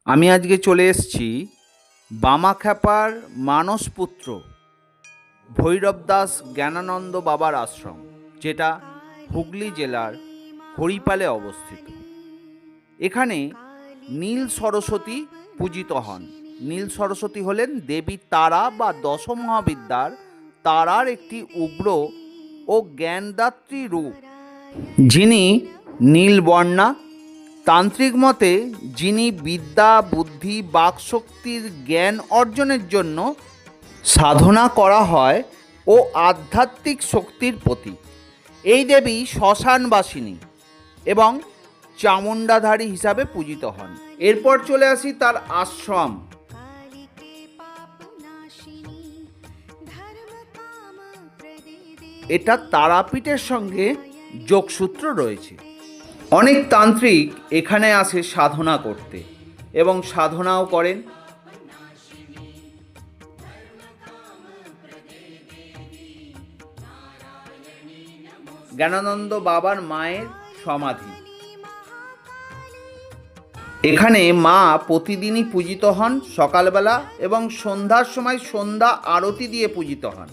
আমি আজকে চলে এসেছি বামাখ্যাপার মানসপুত্র ভৈরব দাস জ্ঞানানন্দ বাবার আশ্রম, যেটা হুগলি জেলার হরিপালে অবস্থিত। এখানে নীল সরস্বতী পূজিত হন। নীল সরস্বতী হলেন দেবী তারা বা দশমহাবিদ্যার তারার একটি উগ্র ও জ্ঞানদাত্রী রূপ, যিনি নীলবর্ণা। তান্ত্রিক মতে যিনি বিদ্যা, বুদ্ধি, বাকশক্তির জ্ঞান অর্জনের জন্য সাধনা করা হয় ও আধ্যাত্মিক শক্তির প্রতীক। এই দেবী শ্মশানবাসিনী এবং চামুণ্ডাধারী হিসাবে পূজিত হন। এরপর চলে আসি তার আশ্রম। এটা তারাপীঠের সঙ্গে যোগসূত্র রয়েছে। অনেক তান্ত্রিক এখানে আসে সাধনা করতে এবং সাধনাও করেন। জ্ঞানানন্দ বাবার মায়ের সমাধি। এখানে মা প্রতিদিনই পূজিত হন সকালবেলা এবং সন্ধ্যার সময় সন্ধ্যা আরতি দিয়ে পূজিত হন।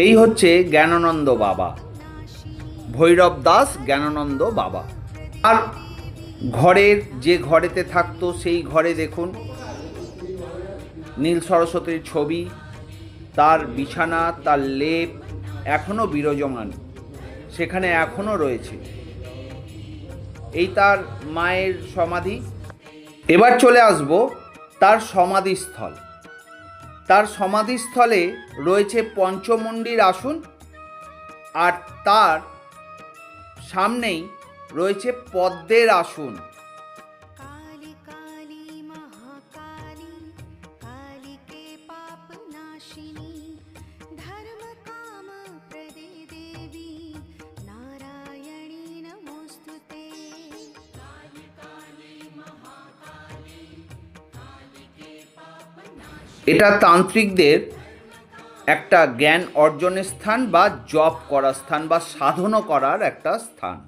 এই হচ্ছে জ্ঞানানন্দ বাবা, ভৈরব দাস জ্ঞানানন্দ বাবা। আর ঘরের যে ঘরেতে থাকতো সেই ঘরে দেখুন নীল সরস্বতীর ছবি, তার বিছানা, তার লেপ এখনও বিরাজমান, সেখানে এখনও রয়েছে। এই তার মায়ের সমাধি। এবার চলে আসব তার সমাধিস্থল। তার সমাধিস্থলে রয়েছে পঞ্চমুণ্ডির আসন, আর তার সামনেই রয়েছে পদ্মের আসন। এটা তান্ত্রিকদের একটা জ্ঞান অর্জনের স্থান বা জপ করার স্থান বা সাধনা করার একটা স্থান।